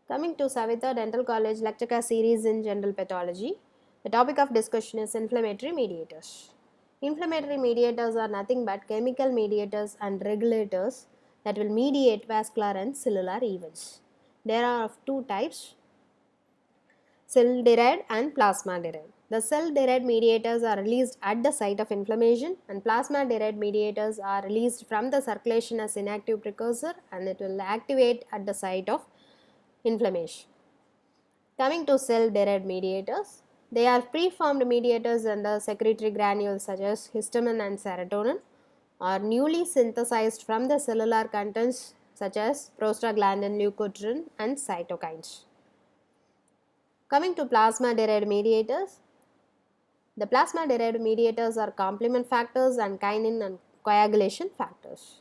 Coming to Savitha Dental College lecture series in general pathology, the topic of discussion is inflammatory mediators. Inflammatory mediators are nothing but chemical mediators and regulators that will mediate vascular and cellular events. There are of two types, cell derived and plasma derived. The cell derived mediators are released at the site of inflammation, and plasma derived mediators are released from the circulation as inactive precursor, and it will activate at the site of inflammation. Coming to cell derived mediators, they are preformed mediators in the secretory granules such as histamine and serotonin, or newly synthesized from the cellular contents such as prostaglandin, leukotriene and cytokines. Coming to plasma derived mediators, the plasma derived mediators are complement factors and kinin and coagulation factors.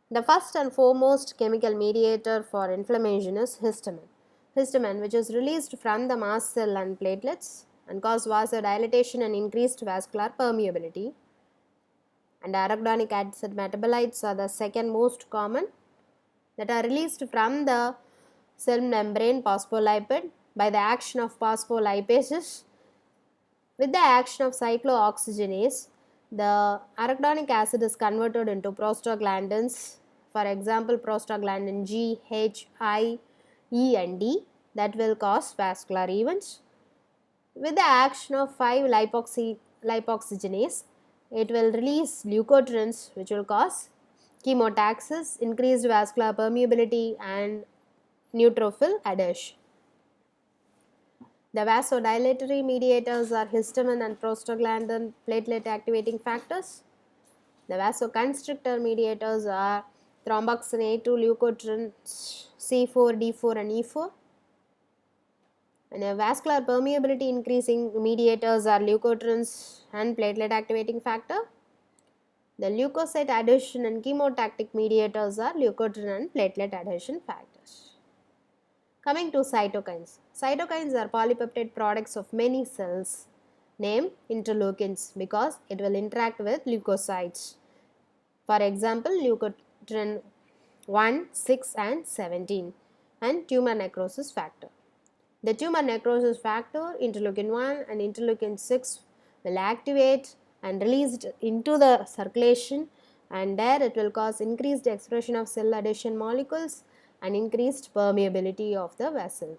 The first and foremost chemical mediator for inflammation is histamine. Histamine, which is released from the mast cell and platelets and cause vasodilatation and increased vascular permeability. And arachidonic acid metabolites are the second most common, that are released from the cell membrane phospholipid by the action of phospholipases. With the action of cyclooxygenase, the arachidonic acid is converted into prostaglandins, for example prostaglandin G, H, I, E and D, that will cause vascular events. With the action of 5-lipoxygenase, it will release leukotrienes which will cause chemotaxis, increased vascular permeability and neutrophil adhesion. The vasodilatory mediators are histamine and prostaglandin platelet activating factors. The vasoconstrictor mediators are thromboxane A2, leukotriene C4, D4 and E4. And vascular permeability increasing mediators are leukotrienes and platelet activating factor. The leukocyte adhesion and chemotactic mediators are leukotriene and platelet adhesion factors. Coming to cytokines. Cytokines are polypeptide products of many cells named interleukins because it will interact with leukocytes. For example, leukotriene 1, 6 and 17 and tumor necrosis factor. The tumor necrosis factor, interleukin 1 and interleukin 6 will activate and released into the circulation, and there it will cause increased expression of cell adhesion molecules and increased permeability of the vessel.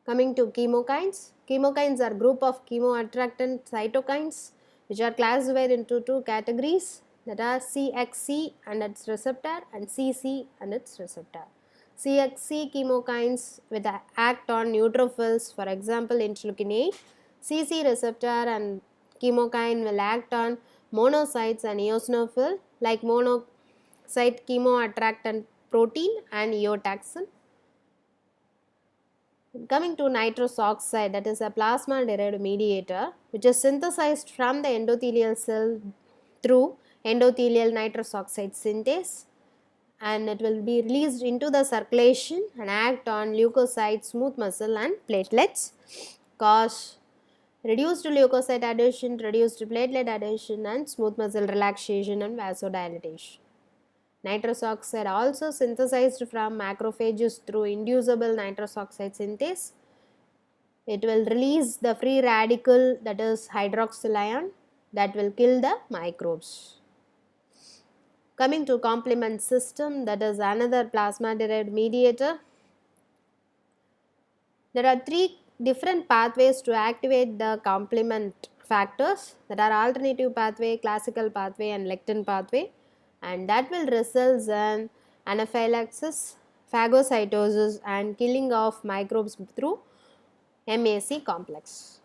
Coming to chemokines. Chemokines are group of chemoattractant cytokines which are classified into two categories, that are CXC and its receptor and CC and its receptor. CXC chemokines will act on neutrophils, for example interleukin 8. CC receptor and chemokine will act on monocytes and eosinophil like monocyte chemoattractant protein and eotaxin. Coming to nitrous oxide, that is a plasma derived mediator which is synthesized from the endothelial cell through endothelial nitrous oxide synthase, and it will be released into the circulation and act on leukocytes, smooth muscle and platelets, cause reduced leukocyte adhesion, reduced platelet adhesion and smooth muscle relaxation and vasodilatation. Nitrous oxide also synthesized from macrophages through inducible nitrous oxide synthase. It will release the free radical, that is hydroxyl ion, that will kill the microbes. Coming to complement system, that is another plasma derived mediator. There are three different pathways to activate the complement factors, that are alternative pathway, classical pathway and lectin pathway, and that will result in anaphylaxis, phagocytosis and killing of microbes through MAC complex.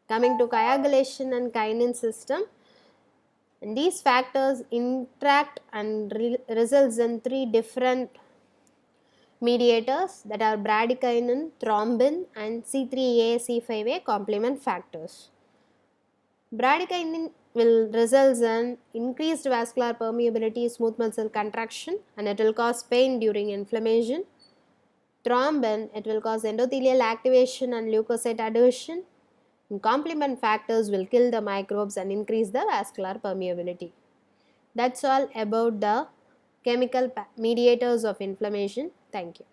Coming to coagulation and kinin system, and these factors interact and results in three different mediators, that are bradykinin, thrombin and C3A, C5A complement factors. Bradykinin will result in increased vascular permeability, smooth muscle contraction, and it will cause pain during inflammation. Thrombin, it will cause endothelial activation and leukocyte adhesion. And complement factors will kill the microbes and increase the vascular permeability. That's all about the chemical mediators of inflammation. Thank you.